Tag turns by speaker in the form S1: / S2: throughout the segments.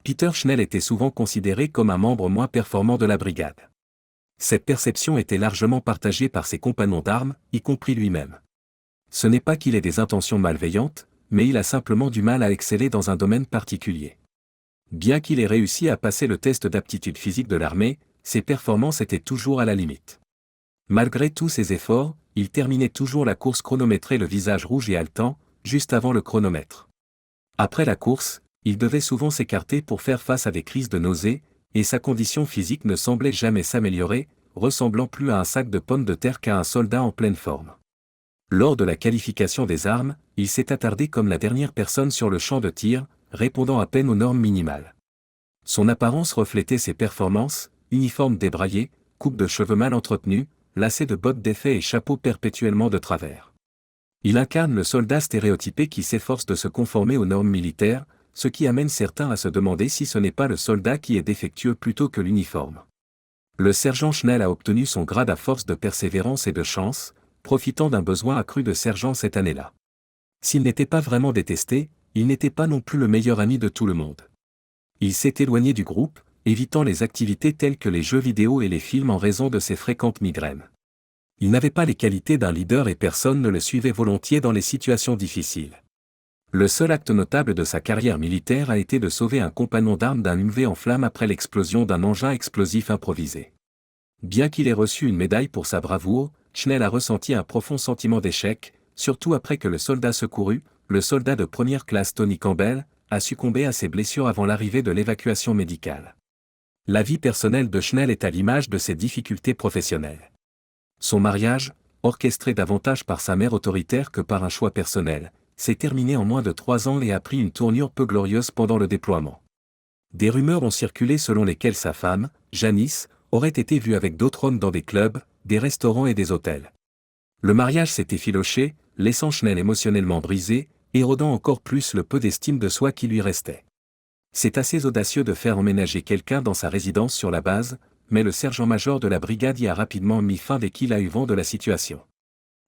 S1: Peter Schnell était souvent considéré comme un membre moins performant de la brigade. Cette perception était largement partagée par ses compagnons d'armes, y compris lui-même. Ce n'est pas qu'il ait des intentions malveillantes, mais il a simplement du mal à exceller dans un domaine particulier. Bien qu'il ait réussi à passer le test d'aptitude physique de l'armée, ses performances étaient toujours à la limite. Malgré tous ses efforts, il terminait toujours la course chronométrée le visage rouge et haletant, juste avant le chronomètre. Après la course, il devait souvent s'écarter pour faire face à des crises de nausées, et sa condition physique ne semblait jamais s'améliorer, ressemblant plus à un sac de pommes de terre qu'à un soldat en pleine forme. Lors de la qualification des armes, il s'est attardé comme la dernière personne sur le champ de tir, répondant à peine aux normes minimales. Son apparence reflétait ses performances, uniforme débraillé, coupe de cheveux mal entretenue, lacets de bottes d'effet et chapeau perpétuellement de travers. Il incarne le soldat stéréotypé qui s'efforce de se conformer aux normes militaires, ce qui amène certains à se demander si ce n'est pas le soldat qui est défectueux plutôt que l'uniforme. Le sergent Schnell a obtenu son grade à force de persévérance et de chance, profitant d'un besoin accru de sergent cette année-là. S'il n'était pas vraiment détesté, il n'était pas non plus le meilleur ami de tout le monde. Il s'est éloigné du groupe, évitant les activités telles que les jeux vidéo et les films en raison de ses fréquentes migraines. Il n'avait pas les qualités d'un leader et personne ne le suivait volontiers dans les situations difficiles. Le seul acte notable de sa carrière militaire a été de sauver un compagnon d'armes d'un UMV en flammes après l'explosion d'un engin explosif improvisé. Bien qu'il ait reçu une médaille pour sa bravoure, Schnell a ressenti un profond sentiment d'échec, surtout après que le soldat secouru, le soldat de première classe Tony Campbell, a succombé à ses blessures avant l'arrivée de l'évacuation médicale. La vie personnelle de Schnell est à l'image de ses difficultés professionnelles. Son mariage, orchestré davantage par sa mère autoritaire que par un choix personnel, s'est terminé en moins de 3 ans et a pris une tournure peu glorieuse pendant le déploiement. Des rumeurs ont circulé selon lesquelles sa femme, Janice, aurait été vue avec d'autres hommes dans des clubs, des restaurants et des hôtels. Le mariage s'est effiloché, laissant Schnell émotionnellement brisé, érodant encore plus le peu d'estime de soi qui lui restait. C'est assez audacieux de faire emménager quelqu'un dans sa résidence sur la base, mais le sergent-major de la brigade y a rapidement mis fin dès qu'il a eu vent de la situation.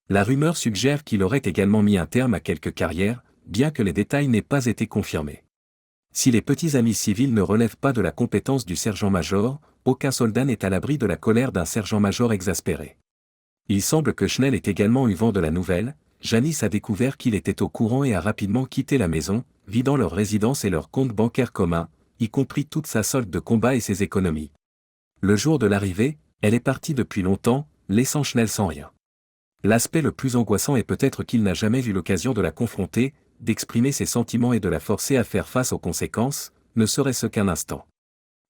S1: La rumeur suggère qu'il aurait également mis un terme à quelques carrières, bien que les détails n'aient pas été confirmés. Si les petits amis civils ne relèvent pas de la compétence du sergent-major, aucun soldat n'est à l'abri de la colère d'un sergent-major exaspéré. Il semble que Schnell ait également eu vent de la nouvelle. Janice a découvert qu'il était au courant et a rapidement quitté la maison, vidant leur résidence et leur compte bancaire commun, y compris toute sa solde de combat et ses économies. Le jour de l'arrivée, elle est partie depuis longtemps, laissant Schnell sans rien. L'aspect le plus angoissant est peut-être qu'il n'a jamais eu l'occasion de la confronter, d'exprimer ses sentiments et de la forcer à faire face aux conséquences, ne serait-ce qu'un instant.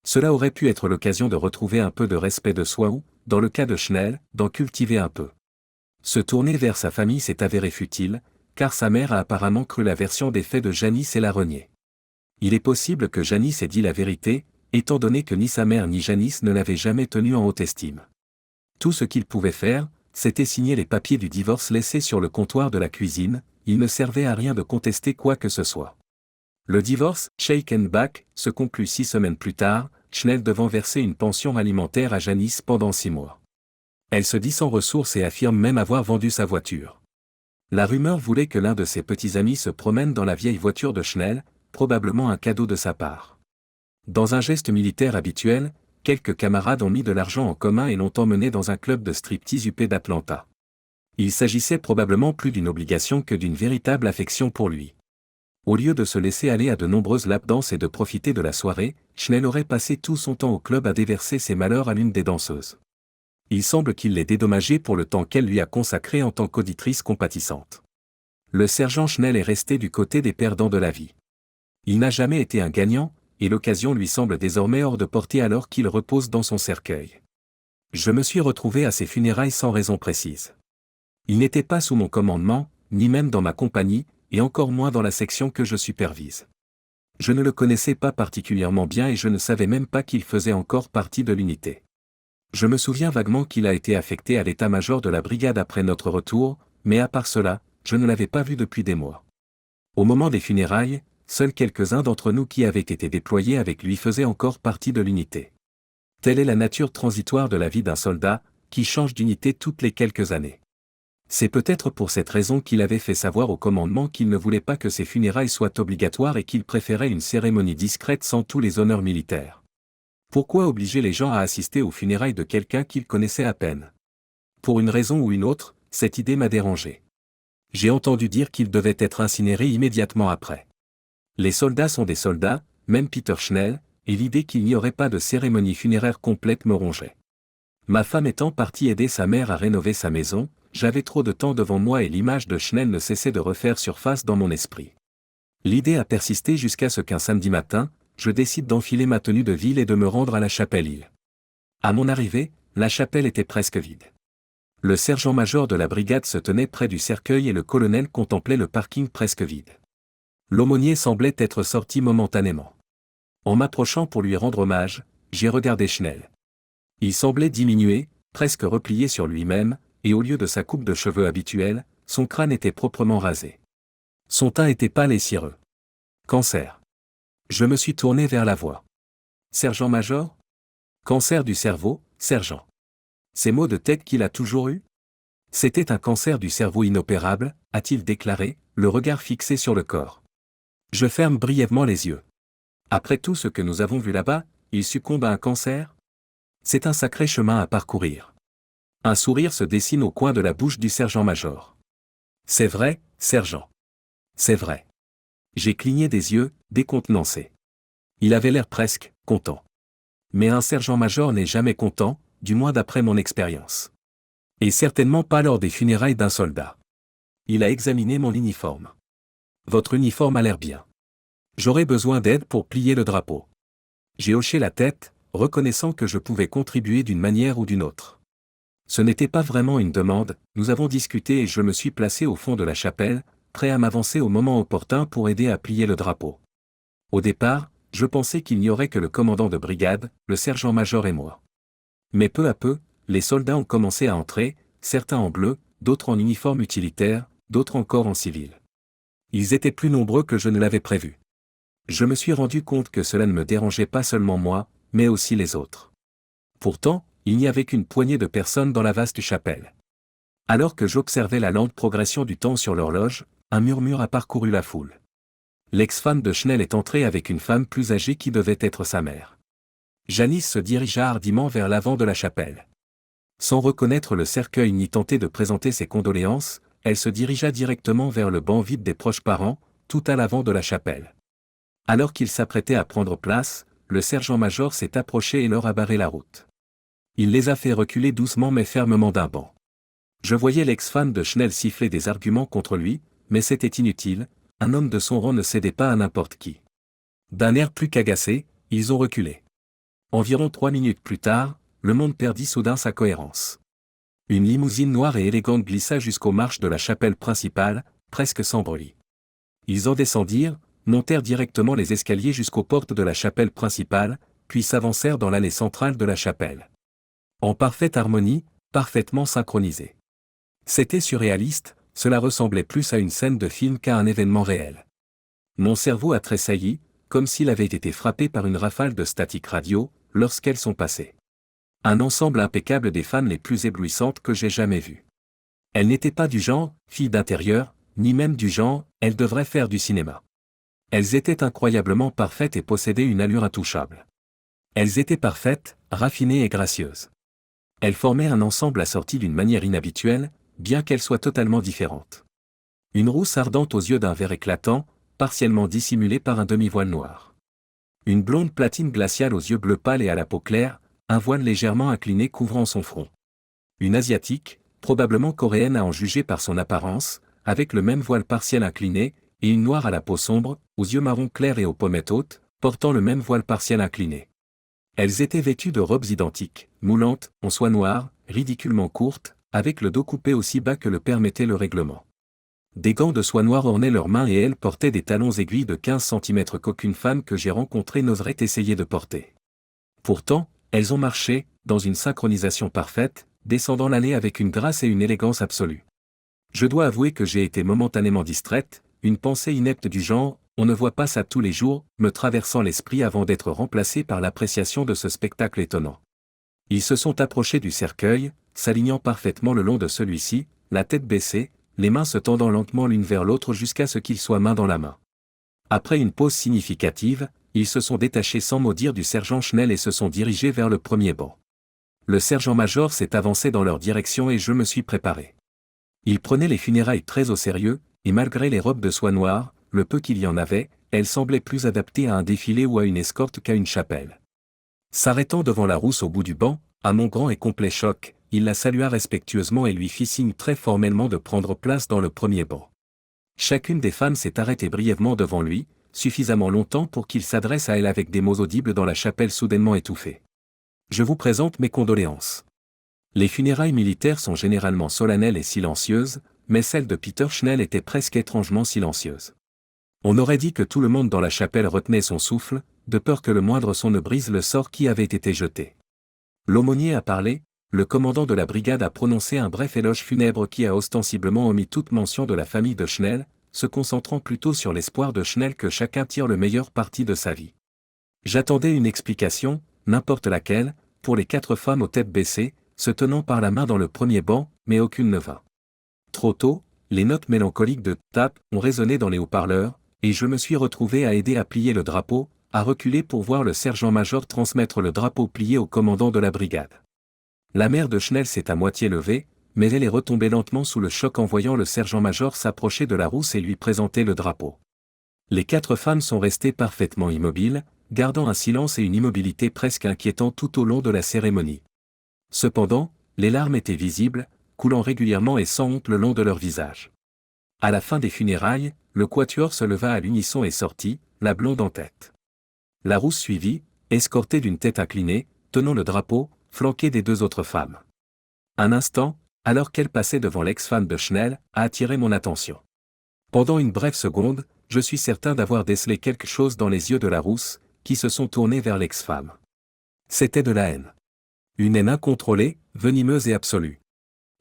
S1: Cela aurait pu être l'occasion de retrouver un peu de respect de soi ou, dans le cas de Schnell, d'en cultiver un peu. Se tourner vers sa famille s'est avéré futile, car sa mère a apparemment cru la version des faits de Janice et l'a renié. Il est possible que Janice ait dit la vérité, étant donné que ni sa mère ni Janice ne l'avaient jamais tenu en haute estime. Tout ce qu'il pouvait faire, c'était signer les papiers du divorce laissés sur le comptoir de la cuisine, il ne servait à rien de contester quoi que ce soit. Le divorce, shake and back, se conclut 6 semaines plus tard, Schnell devant verser une pension alimentaire à Janice pendant 6 mois. Elle se dit sans ressources et affirme même avoir vendu sa voiture. La rumeur voulait que l'un de ses petits amis se promène dans la vieille voiture de Schnell, probablement un cadeau de sa part. Dans un geste militaire habituel, quelques camarades ont mis de l'argent en commun et l'ont emmené dans un club de striptease huppé d'Atlanta. Il s'agissait probablement plus d'une obligation que d'une véritable affection pour lui. Au lieu de se laisser aller à de nombreuses lap-dances et de profiter de la soirée, Schnell aurait passé tout son temps au club à déverser ses malheurs à l'une des danseuses. Il semble qu'il l'ait dédommagée pour le temps qu'elle lui a consacré en tant qu'auditrice compatissante. Le sergent Schnell est resté du côté des perdants de la vie. Il n'a jamais été un gagnant, et l'occasion lui semble désormais hors de portée alors qu'il repose dans son cercueil. Je me suis retrouvé à ses funérailles sans raison précise. Il n'était pas sous mon commandement, ni même dans ma compagnie, et encore moins dans la section que je supervise. Je ne le connaissais pas particulièrement bien et je ne savais même pas qu'il faisait encore partie de l'unité. Je me souviens vaguement qu'il a été affecté à l'état-major de la brigade après notre retour, mais à part cela, je ne l'avais pas vu depuis des mois. Au moment des funérailles, seuls quelques-uns d'entre nous qui avaient été déployés avec lui faisaient encore partie de l'unité. Telle est la nature transitoire de la vie d'un soldat, qui change d'unité toutes les quelques années. C'est peut-être pour cette raison qu'il avait fait savoir au commandement qu'il ne voulait pas que ses funérailles soient obligatoires et qu'il préférait une cérémonie discrète sans tous les honneurs militaires. Pourquoi obliger les gens à assister aux funérailles de quelqu'un qu'ils connaissaient à peine? Pour une raison ou une autre, cette idée m'a dérangé. J'ai entendu dire qu'il devait être incinéré immédiatement après. Les soldats sont des soldats, même Peter Schnell, et l'idée qu'il n'y aurait pas de cérémonie funéraire complète me rongeait. Ma femme étant partie aider sa mère à rénover sa maison, j'avais trop de temps devant moi et l'image de Schnell ne cessait de refaire surface dans mon esprit. L'idée a persisté jusqu'à ce qu'un samedi matin, je décide d'enfiler ma tenue de ville et de me rendre à la chapelle Hill. À mon arrivée, la chapelle était presque vide. Le sergent-major de la brigade se tenait près du cercueil et le colonel contemplait le parking presque vide. L'aumônier semblait être sorti momentanément. En m'approchant pour lui rendre hommage, j'ai regardé Schnell. Il semblait diminuer, presque replié sur lui-même, et au lieu de sa coupe de cheveux habituelle, son crâne était proprement rasé. Son teint était pâle et cireux. Cancer. Je me suis tourné vers la voix. Sergent-major? Cancer du cerveau, sergent. Ces maux de tête qu'il a toujours eus? C'était un cancer du cerveau inopérable, a-t-il déclaré, le regard fixé sur le corps. Je ferme brièvement les yeux. Après tout ce que nous avons vu là-bas, il succombe à un cancer? C'est un sacré chemin à parcourir. Un sourire se dessine au coin de la bouche du sergent-major. C'est vrai, sergent. C'est vrai. J'ai cligné des yeux, décontenancé. Il avait l'air presque content. Mais un sergent-major n'est jamais content, du moins d'après mon expérience. Et certainement pas lors des funérailles d'un soldat. Il a examiné mon uniforme. Votre uniforme a l'air bien. J'aurais besoin d'aide pour plier le drapeau. J'ai hoché la tête, reconnaissant que je pouvais contribuer d'une manière ou d'une autre. Ce n'était pas vraiment une demande, nous avons discuté et je me suis placé au fond de la chapelle, prêt à m'avancer au moment opportun pour aider à plier le drapeau. Au départ, je pensais qu'il n'y aurait que le commandant de brigade, le sergent-major et moi. Mais peu à peu, les soldats ont commencé à entrer, certains en bleu, d'autres en uniforme utilitaire, d'autres encore en civil. Ils étaient plus nombreux que je ne l'avais prévu. Je me suis rendu compte que cela ne me dérangeait pas seulement moi, mais aussi les autres. Pourtant, il n'y avait qu'une poignée de personnes dans la vaste chapelle. Alors que j'observais la lente progression du temps sur l'horloge, un murmure a parcouru la foule. L'ex-femme de Schnell est entrée avec une femme plus âgée qui devait être sa mère. Janice se dirigea hardiment vers l'avant de la chapelle. Sans reconnaître le cercueil ni tenter de présenter ses condoléances, elle se dirigea directement vers le banc vide des proches parents, tout à l'avant de la chapelle. Alors qu'il s'apprêtait à prendre place, le sergent-major s'est approché et leur a barré la route. Il les a fait reculer doucement mais fermement d'un banc. Je voyais l'ex-femme de Schnell siffler des arguments contre lui, mais c'était inutile, un homme de son rang ne cédait pas à n'importe qui. D'un air plus qu'agacé, ils ont reculé. Environ 3 minutes plus tard, le monde perdit soudain sa cohérence. Une limousine noire et élégante glissa jusqu'aux marches de la chapelle principale, presque sans bruit. Ils en descendirent, montèrent directement les escaliers jusqu'aux portes de la chapelle principale, puis s'avancèrent dans l'allée centrale de la chapelle. En parfaite harmonie, parfaitement synchronisée. C'était surréaliste, cela ressemblait plus à une scène de film qu'à un événement réel. Mon cerveau a tressailli, comme s'il avait été frappé par une rafale de statique radio, lorsqu'elles sont passées. Un ensemble impeccable des femmes les plus éblouissantes que j'ai jamais vues. Elles n'étaient pas du genre, filles d'intérieur, ni même du genre, elles devraient faire du cinéma. Elles étaient incroyablement parfaites et possédaient une allure intouchable. Elles étaient parfaites, raffinées et gracieuses. Elles formaient un ensemble assorti d'une manière inhabituelle, bien qu'elles soient totalement différentes. Une rousse ardente aux yeux d'un vert éclatant, partiellement dissimulée par un demi-voile noir. Une blonde platine glaciale aux yeux bleu pâle et à la peau claire, un voile légèrement incliné couvrant son front. Une asiatique, probablement coréenne à en juger par son apparence, avec le même voile partiel incliné, et une noire à la peau sombre, aux yeux marron clairs et aux pommettes hautes, portant le même voile partiel incliné. Elles étaient vêtues de robes identiques, moulantes, en soie noire, ridiculement courtes, avec le dos coupé aussi bas que le permettait le règlement. Des gants de soie noire ornaient leurs mains et elles portaient des talons aiguilles de 15 cm qu'aucune femme que j'ai rencontrée n'oserait essayer de porter. Pourtant, elles ont marché, dans une synchronisation parfaite, descendant l'allée avec une grâce et une élégance absolue. Je dois avouer que j'ai été momentanément distraite, une pensée inepte du genre « on ne voit pas ça tous les jours » me traversant l'esprit avant d'être remplacée par l'appréciation de ce spectacle étonnant. Ils se sont approchés du cercueil, s'alignant parfaitement le long de celui-ci, la tête baissée, les mains se tendant lentement l'une vers l'autre jusqu'à ce qu'ils soient main dans la main. Après une pause significative, ils se sont détachés sans mot dire du sergent Schnell et se sont dirigés vers le premier banc. Le sergent-major s'est avancé dans leur direction et je me suis préparé. Il prenait les funérailles très au sérieux, et malgré les robes de soie noire, le peu qu'il y en avait, elles semblaient plus adaptées à un défilé ou à une escorte qu'à une chapelle. S'arrêtant devant la rousse au bout du banc, à mon grand et complet choc, il la salua respectueusement et lui fit signe très formellement de prendre place dans le premier banc. Chacune des femmes s'est arrêtée brièvement devant lui, suffisamment longtemps pour qu'il s'adresse à elle avec des mots audibles dans la chapelle soudainement étouffée. Je vous présente mes condoléances. Les funérailles militaires sont généralement solennelles et silencieuses, mais celle de Peter Schnell était presque étrangement silencieuse. On aurait dit que tout le monde dans la chapelle retenait son souffle, de peur que le moindre son ne brise le sort qui avait été jeté. L'aumônier a parlé, le commandant de la brigade a prononcé un bref éloge funèbre qui a ostensiblement omis toute mention de la famille de Schnell, se concentrant plutôt sur l'espoir de Schnell que chacun tire le meilleur parti de sa vie. J'attendais une explication, n'importe laquelle, pour les 4 femmes aux têtes baissées, se tenant par la main dans le premier banc, mais aucune ne vint. Trop tôt, les notes mélancoliques de « tape » ont résonné dans les haut-parleurs, et je me suis retrouvé à aider à plier le drapeau, à reculer pour voir le sergent-major transmettre le drapeau plié au commandant de la brigade. La mère de Schnell s'est à moitié levée, mais elle est retombée lentement sous le choc en voyant le sergent-major s'approcher de la rousse et lui présenter le drapeau. Les 4 femmes sont restées parfaitement immobiles, gardant un silence et une immobilité presque inquiétants tout au long de la cérémonie. Cependant, les larmes étaient visibles, coulant régulièrement et sans honte le long de leur visage. À la fin des funérailles, le quatuor se leva à l'unisson et sortit, la blonde en tête. La rousse suivit, escortée d'une tête inclinée, tenant le drapeau, flanquée des 2 autres femmes. Un instant, alors qu'elle passait devant l'ex-femme de Schnell, a attiré mon attention. Pendant une brève seconde, je suis certain d'avoir décelé quelque chose dans les yeux de la rousse, qui se sont tournés vers l'ex-femme. C'était de la haine. Une haine incontrôlée, venimeuse et absolue.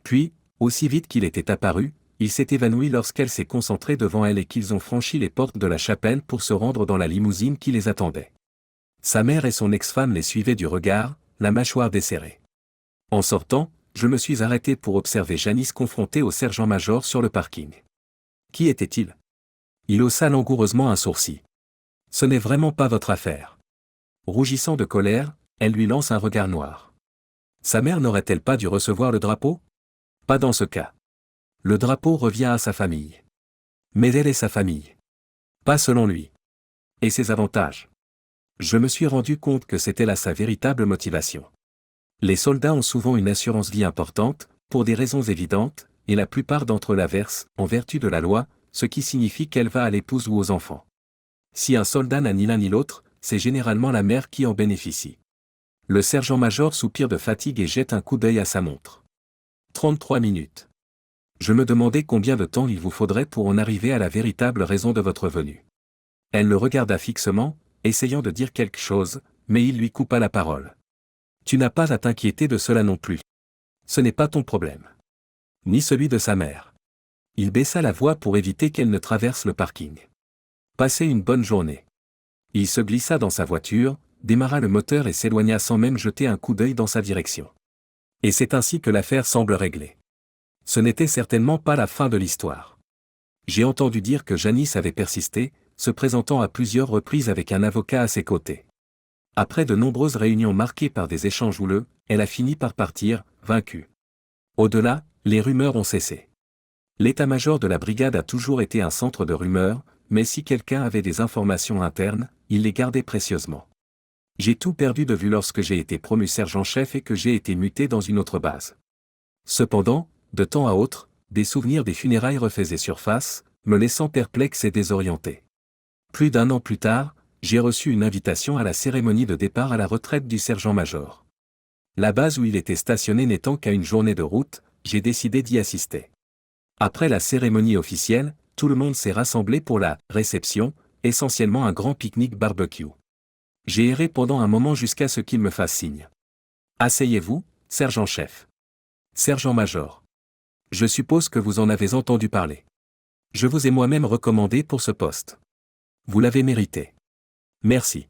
S1: Puis, aussi vite qu'il était apparu, il s'est évanoui lorsqu'elle s'est concentrée devant elle et qu'ils ont franchi les portes de la chapelle pour se rendre dans la limousine qui les attendait. Sa mère et son ex-femme les suivaient du regard, la mâchoire desserrée. En sortant, je me suis arrêté pour observer Janice confrontée au sergent-major sur le parking. Qui était-il? Il haussa langoureusement un sourcil. Ce n'est vraiment pas votre affaire. Rougissant de colère, elle lui lance un regard noir. Sa mère n'aurait-elle pas dû recevoir le drapeau? Pas dans ce cas. Le drapeau revient à sa famille. Mais elle est sa famille. Pas selon lui. Et ses avantages. Je me suis rendu compte que c'était là sa véritable motivation. Les soldats ont souvent une assurance vie importante, pour des raisons évidentes, et la plupart d'entre eux la versent, en vertu de la loi, ce qui signifie qu'elle va à l'épouse ou aux enfants. Si un soldat n'a ni l'un ni l'autre, c'est généralement la mère qui en bénéficie. Le sergent-major soupire de fatigue et jette un coup d'œil à sa montre. 33 minutes. Je me demandais combien de temps il vous faudrait pour en arriver à la véritable raison de votre venue. Elle le regarda fixement, essayant de dire quelque chose, mais il lui coupa la parole. Tu n'as pas à t'inquiéter de cela non plus. Ce n'est pas ton problème. Ni celui de sa mère. Il baissa la voix pour éviter qu'elle ne traverse le parking. Passez une bonne journée. Il se glissa dans sa voiture, démarra le moteur et s'éloigna sans même jeter un coup d'œil dans sa direction. Et c'est ainsi que l'affaire semble réglée. Ce n'était certainement pas la fin de l'histoire. J'ai entendu dire que Janice avait persisté, se présentant à plusieurs reprises avec un avocat à ses côtés. Après de nombreuses réunions marquées par des échanges houleux, elle a fini par partir, vaincue. Au-delà, les rumeurs ont cessé. L'état-major de la brigade a toujours été un centre de rumeurs, mais si quelqu'un avait des informations internes, il les gardait précieusement. J'ai tout perdu de vue lorsque j'ai été promu sergent-chef et que j'ai été muté dans une autre base. Cependant, de temps à autre, des souvenirs des funérailles refaisaient surface, me laissant perplexe et désorienté. Plus d'1 an plus tard, j'ai reçu une invitation à la cérémonie de départ à la retraite du sergent-major. La base où il était stationné n'étant qu'à une journée de route, j'ai décidé d'y assister. Après la cérémonie officielle, tout le monde s'est rassemblé pour la réception, essentiellement un grand pique-nique barbecue. J'ai erré pendant un moment jusqu'à ce qu'il me fasse signe. Asseyez-vous, sergent-chef. Sergent-major. Je suppose que vous en avez entendu parler. Je vous ai moi-même recommandé pour ce poste. Vous l'avez mérité. Merci.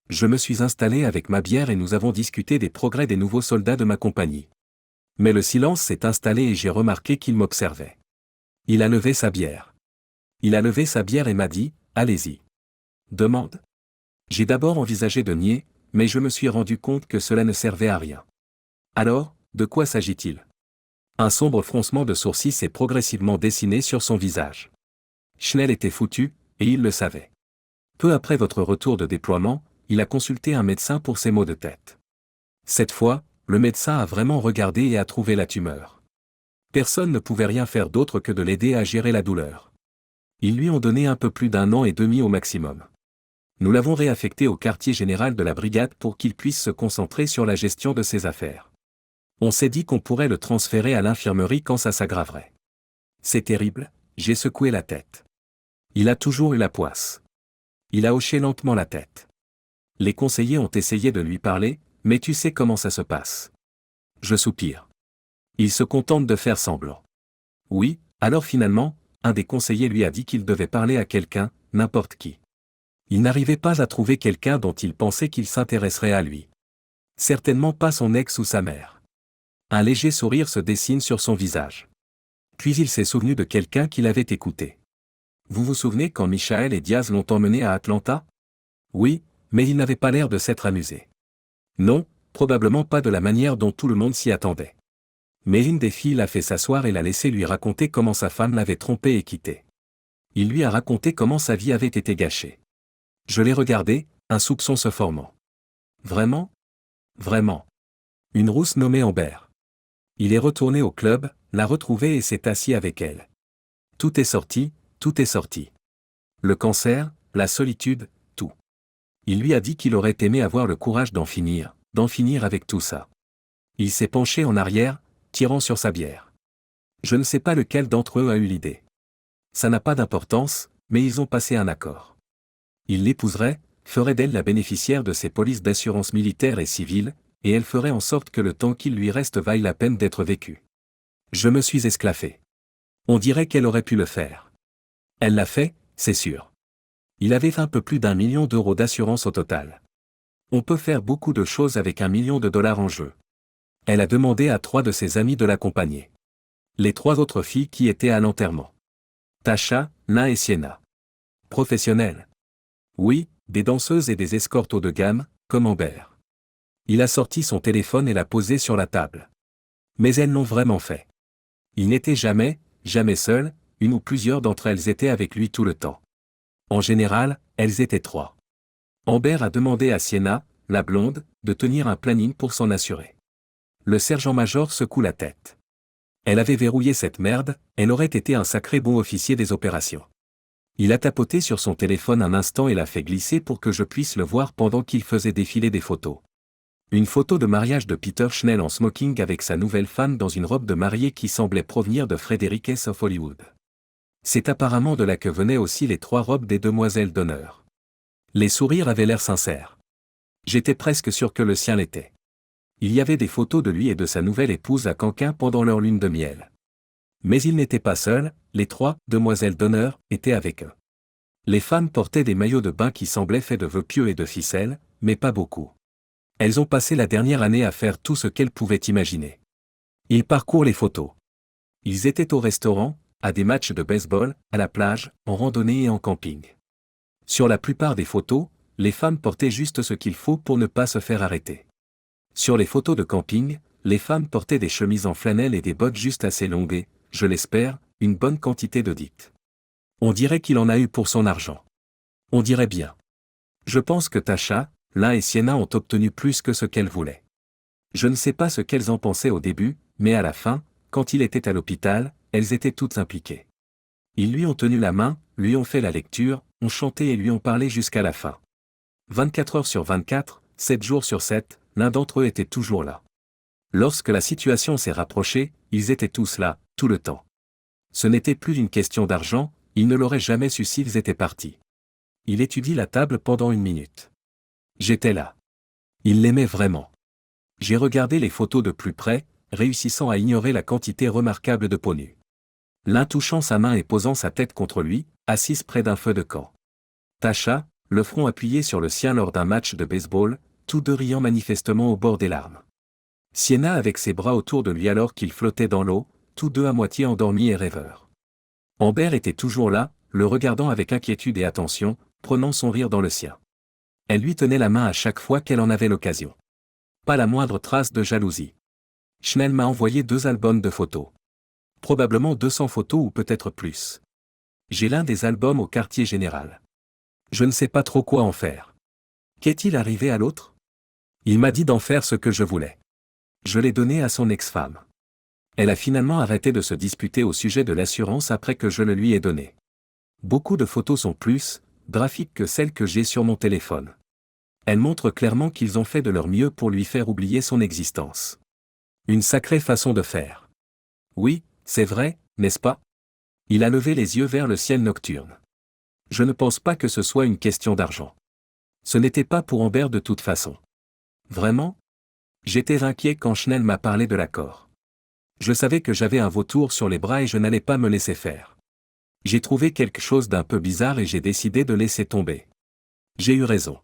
S1: Je me suis installé avec ma bière et nous avons discuté des progrès des nouveaux soldats de ma compagnie. Mais le silence s'est installé et j'ai remarqué qu'il m'observait. Il a levé sa bière. Il a levé sa bière et m'a dit, « Allez-y. » Demande. J'ai d'abord envisagé de nier, mais je me suis rendu compte que cela ne servait à rien. Alors, de quoi s'agit-il? Un sombre froncement de sourcils s'est progressivement dessiné sur son visage. Schnell était foutu, et il le savait. Peu après votre retour de déploiement, il a consulté un médecin pour ses maux de tête. Cette fois, le médecin a vraiment regardé et a trouvé la tumeur. Personne ne pouvait rien faire d'autre que de l'aider à gérer la douleur. Ils lui ont donné un peu plus d'1 an et demi au maximum. Nous l'avons réaffecté au quartier général de la brigade pour qu'il puisse se concentrer sur la gestion de ses affaires. On s'est dit qu'on pourrait le transférer à l'infirmerie quand ça s'aggraverait. C'est terrible, j'ai secoué la tête. Il a toujours eu la poisse. Il a hoché lentement la tête. Les conseillers ont essayé de lui parler, mais tu sais comment ça se passe. Je soupire. Il se contente de faire semblant. Oui, alors finalement, un des conseillers lui a dit qu'il devait parler à quelqu'un, n'importe qui. Il n'arrivait pas à trouver quelqu'un dont il pensait qu'il s'intéresserait à lui. Certainement pas son ex ou sa mère. Un léger sourire se dessine sur son visage. Puis il s'est souvenu de quelqu'un qui l'avait écouté. Vous vous souvenez quand Michael et Diaz l'ont emmené à Atlanta? Oui, mais il n'avait pas l'air de s'être amusé. Non, probablement pas de la manière dont tout le monde s'y attendait. Mais une des filles l'a fait s'asseoir et l'a laissé lui raconter comment sa femme l'avait trompé et quitté. Il lui a raconté comment sa vie avait été gâchée. Je l'ai regardé, un soupçon se formant. Vraiment? Vraiment. Une rousse nommée Amber. Il est retourné au club, l'a retrouvée et s'est assis avec elle. Tout est sorti, tout est sorti. Le cancer, la solitude, tout. Il lui a dit qu'il aurait aimé avoir le courage d'en finir avec tout ça. Il s'est penché en arrière, tirant sur sa bière. Je ne sais pas lequel d'entre eux a eu l'idée. Ça n'a pas d'importance, mais ils ont passé un accord. Il l'épouserait, ferait d'elle la bénéficiaire de ses polices d'assurance militaire et civile, et elle ferait en sorte que le temps qu'il lui reste vaille la peine d'être vécu. Je me suis esclaffé. On dirait qu'elle aurait pu le faire. Elle l'a fait, c'est sûr. Il avait un peu plus d'1 million d'euros d'assurance au total. On peut faire beaucoup de choses avec $1 million en jeu. Elle a demandé à 3 de ses amis de l'accompagner. Les 3 autres filles qui étaient à l'enterrement. Tasha, Lynn et Sienna. Professionnelles. Oui, des danseuses et des escortes haut de gamme, comme Amber. Il a sorti son téléphone et l'a posé sur la table. Mais elles l'ont vraiment fait. Il n'était jamais seul, une ou plusieurs d'entre elles étaient avec lui tout le temps. En général, elles étaient 3. Amber a demandé à Sienna, la blonde, de tenir un planning pour s'en assurer. Le sergent-major secoue la tête. Elle avait verrouillé cette merde, elle aurait été un sacré bon officier des opérations. Il a tapoté sur son téléphone un instant et l'a fait glisser pour que je puisse le voir pendant qu'il faisait défiler des photos. Une photo de mariage de Peter Schnell en smoking avec sa nouvelle femme dans une robe de mariée qui semblait provenir de Frederick S. of Hollywood. C'est apparemment de là que venaient aussi les 3 robes des demoiselles d'honneur. Les sourires avaient l'air sincères. J'étais presque sûr que le sien l'était. Il y avait des photos de lui et de sa nouvelle épouse à Canquin pendant leur lune de miel. Mais il n'était pas seul, les 3 demoiselles d'honneur étaient avec eux. Les femmes portaient des maillots de bain qui semblaient faits de vœux pieux et de ficelles, mais pas beaucoup. Elles ont passé la dernière année à faire tout ce qu'elles pouvaient imaginer. Ils parcourent les photos. Ils étaient au restaurant, à des matchs de baseball, à la plage, en randonnée et en camping. Sur la plupart des photos, les femmes portaient juste ce qu'il faut pour ne pas se faire arrêter. Sur les photos de camping, les femmes portaient des chemises en flanelle et des bottes juste assez longues et, je l'espère, une bonne quantité de dites. On dirait qu'il en a eu pour son argent. On dirait bien. Je pense que Tasha, Lynn et Sienna ont obtenu plus que ce qu'elles voulaient. Je ne sais pas ce qu'elles en pensaient au début, mais à la fin, quand il était à l'hôpital, elles étaient toutes impliquées. Ils lui ont tenu la main, lui ont fait la lecture, ont chanté et lui ont parlé jusqu'à la fin. 24 heures sur 24, 7 jours sur 7, l'un d'entre eux était toujours là. Lorsque la situation s'est rapprochée, ils étaient tous là, tout le temps. Ce n'était plus une question d'argent, ils ne l'auraient jamais su s'ils étaient partis. Il étudie la table pendant 1 minute. J'étais là. Il l'aimait vraiment. J'ai regardé les photos de plus près, réussissant à ignorer la quantité remarquable de peau nue. L'un touchant sa main et posant sa tête contre lui, assise près d'un feu de camp. Tasha, le front appuyé sur le sien lors d'un match de baseball, tous 2 riant manifestement au bord des larmes. Sienna avec ses bras autour de lui alors qu'ils flottaient dans l'eau, tous deux à moitié endormis et rêveurs. Amber était toujours là, le regardant avec inquiétude et attention, prenant son rire dans le sien. Elle lui tenait la main à chaque fois qu'elle en avait l'occasion. Pas la moindre trace de jalousie. Schnell m'a envoyé 2 albums de photos. Probablement 200 photos ou peut-être plus. J'ai l'un des albums au quartier général. Je ne sais pas trop quoi en faire. Qu'est-il arrivé à l'autre? Il m'a dit d'en faire ce que je voulais. Je l'ai donné à son ex-femme. Elle a finalement arrêté de se disputer au sujet de l'assurance après que je le lui ai donné. Beaucoup de photos sont plus graphiques que celles que j'ai sur mon téléphone. Elles montrent clairement qu'ils ont fait de leur mieux pour lui faire oublier son existence. Une sacrée façon de faire. Oui, c'est vrai, n'est-ce pas? Il a levé les yeux vers le ciel nocturne. Je ne pense pas que ce soit une question d'argent. Ce n'était pas pour Amber de toute façon. Vraiment? J'étais inquiet quand Schnell m'a parlé de l'accord. Je savais que j'avais un vautour sur les bras et je n'allais pas me laisser faire. J'ai trouvé quelque chose d'un peu bizarre et j'ai décidé de laisser tomber. J'ai eu raison.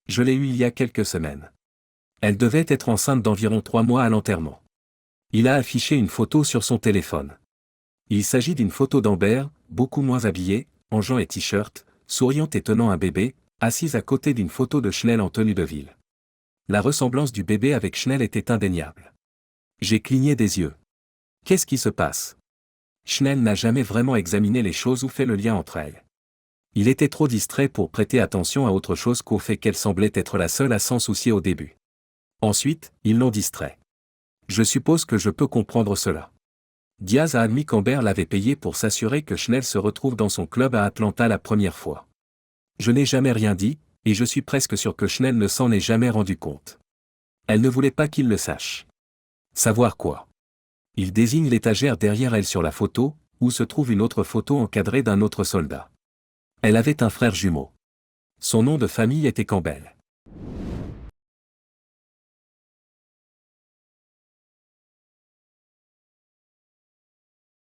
S1: Je l'ai eue il y a quelques semaines. Elle devait être enceinte d'environ 3 mois à l'enterrement. Il a affiché une photo sur son téléphone. Il s'agit d'une photo d'Amber, beaucoup moins habillée, en jean et t-shirt, souriante et tenant un bébé, assise à côté d'une photo de Schnell en tenue de ville. La ressemblance du bébé avec Schnell était indéniable. J'ai cligné des yeux. Qu'est-ce qui se passe? Schnell n'a jamais vraiment examiné les choses ou fait le lien entre elles. Il était trop distrait pour prêter attention à autre chose qu'au fait qu'elle semblait être la seule à s'en soucier au début. Ensuite, ils l'ont distrait. Je suppose que je peux comprendre cela. Diaz a admis qu'Amber l'avait payé pour s'assurer que Schnell se retrouve dans son club à Atlanta la première fois. Je n'ai jamais rien dit, et je suis presque sûr que Schnell ne s'en est jamais rendu compte. Elle ne voulait pas qu'il le sache. Savoir quoi? Il désigne l'étagère derrière elle sur la photo, où se trouve une autre photo encadrée d'un autre soldat. Elle avait un frère jumeau. Son nom de famille était Campbell.